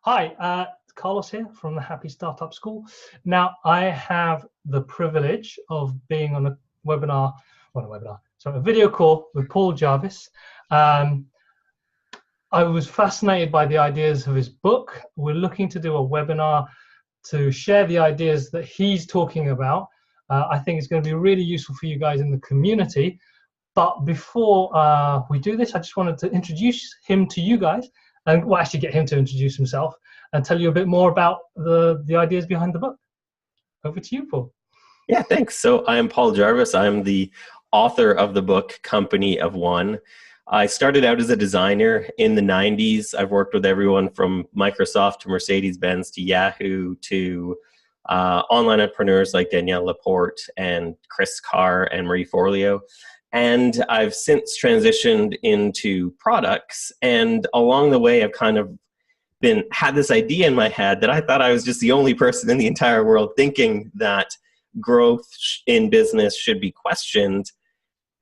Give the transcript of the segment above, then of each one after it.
Hi, Carlos here from the Happy Startup School. Now, I have the privilege of being on a webinar, a video call with Paul Jarvis. I was fascinated by the ideas of his book. We're looking to do a webinar to share the ideas that he's talking about. I think it's going to be really useful for you guys in the community. But before we do this, I just wanted to introduce him to you guys, and well, actually get him to introduce himself and tell you a bit more about the ideas behind the book. Over to you, Paul. Yeah, thanks. So I'm Paul Jarvis. I'm the author of the book Company of One. I started out as a designer in the 90s. I've worked with everyone from Microsoft to Mercedes-Benz to Yahoo to online entrepreneurs like Danielle Laporte and Chris Carr and Marie Forleo. And I've since transitioned into products. And along the way, I've kind of had this idea in my head that I thought I was just the only person in the entire world thinking that growth in business should be questioned.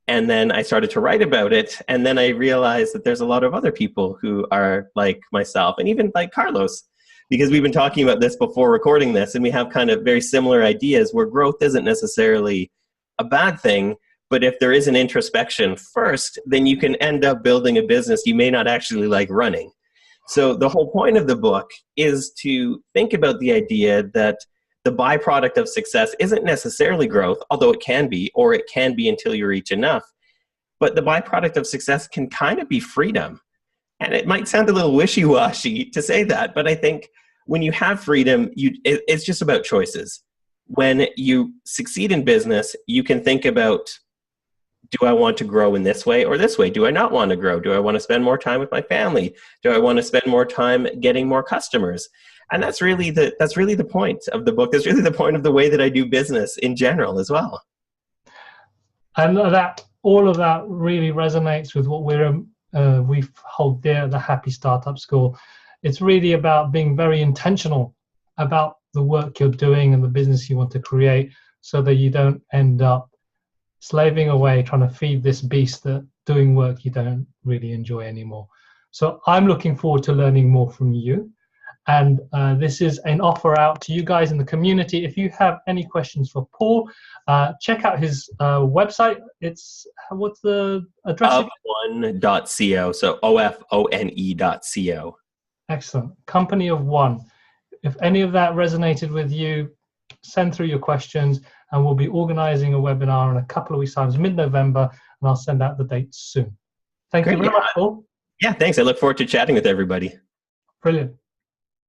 And then I started to write about it. And then I realized that there's a lot of other people who are like myself and even like Carlos, because we've been talking about this before recording this, and we have kind of very similar ideas where growth isn't necessarily a bad thing. But if there is an introspection first, then you can end up building a business you may not actually like running. So the whole point of the book is to think about the idea that the byproduct of success isn't necessarily growth, although it can be, or it can be until you reach enough. But the byproduct of success can kind of be freedom. And it might sound a little wishy-washy to say that, but I think when you have freedom, it's just about choices. When you succeed in business, you can think about, do I want to grow in this way or this way? Do I not want to grow? Do I want to spend more time with my family? Do I want to spend more time getting more customers? And that's really the point of the book. That's really the point of the way that I do business in general as well. And all of that really resonates with what we hold dear at the Happy Startup School. It's really about being very intentional about the work you're doing and the business you want to create, so that you don't end up slaving away trying to feed this beast that doing work you don't really enjoy anymore. So I'm looking forward to learning more from you. And this is an offer out to you guys in the community. If you have any questions for Paul, check out his website. What's the address? Ofone.co. So ofone.co. Excellent. Company of One. If any of that resonated with you, send through your questions, and we'll be organizing a webinar in a couple of weeks' time, mid-November, and I'll send out the dates soon. Thank you very much, Paul. Yeah, thanks. I look forward to chatting with everybody. Brilliant.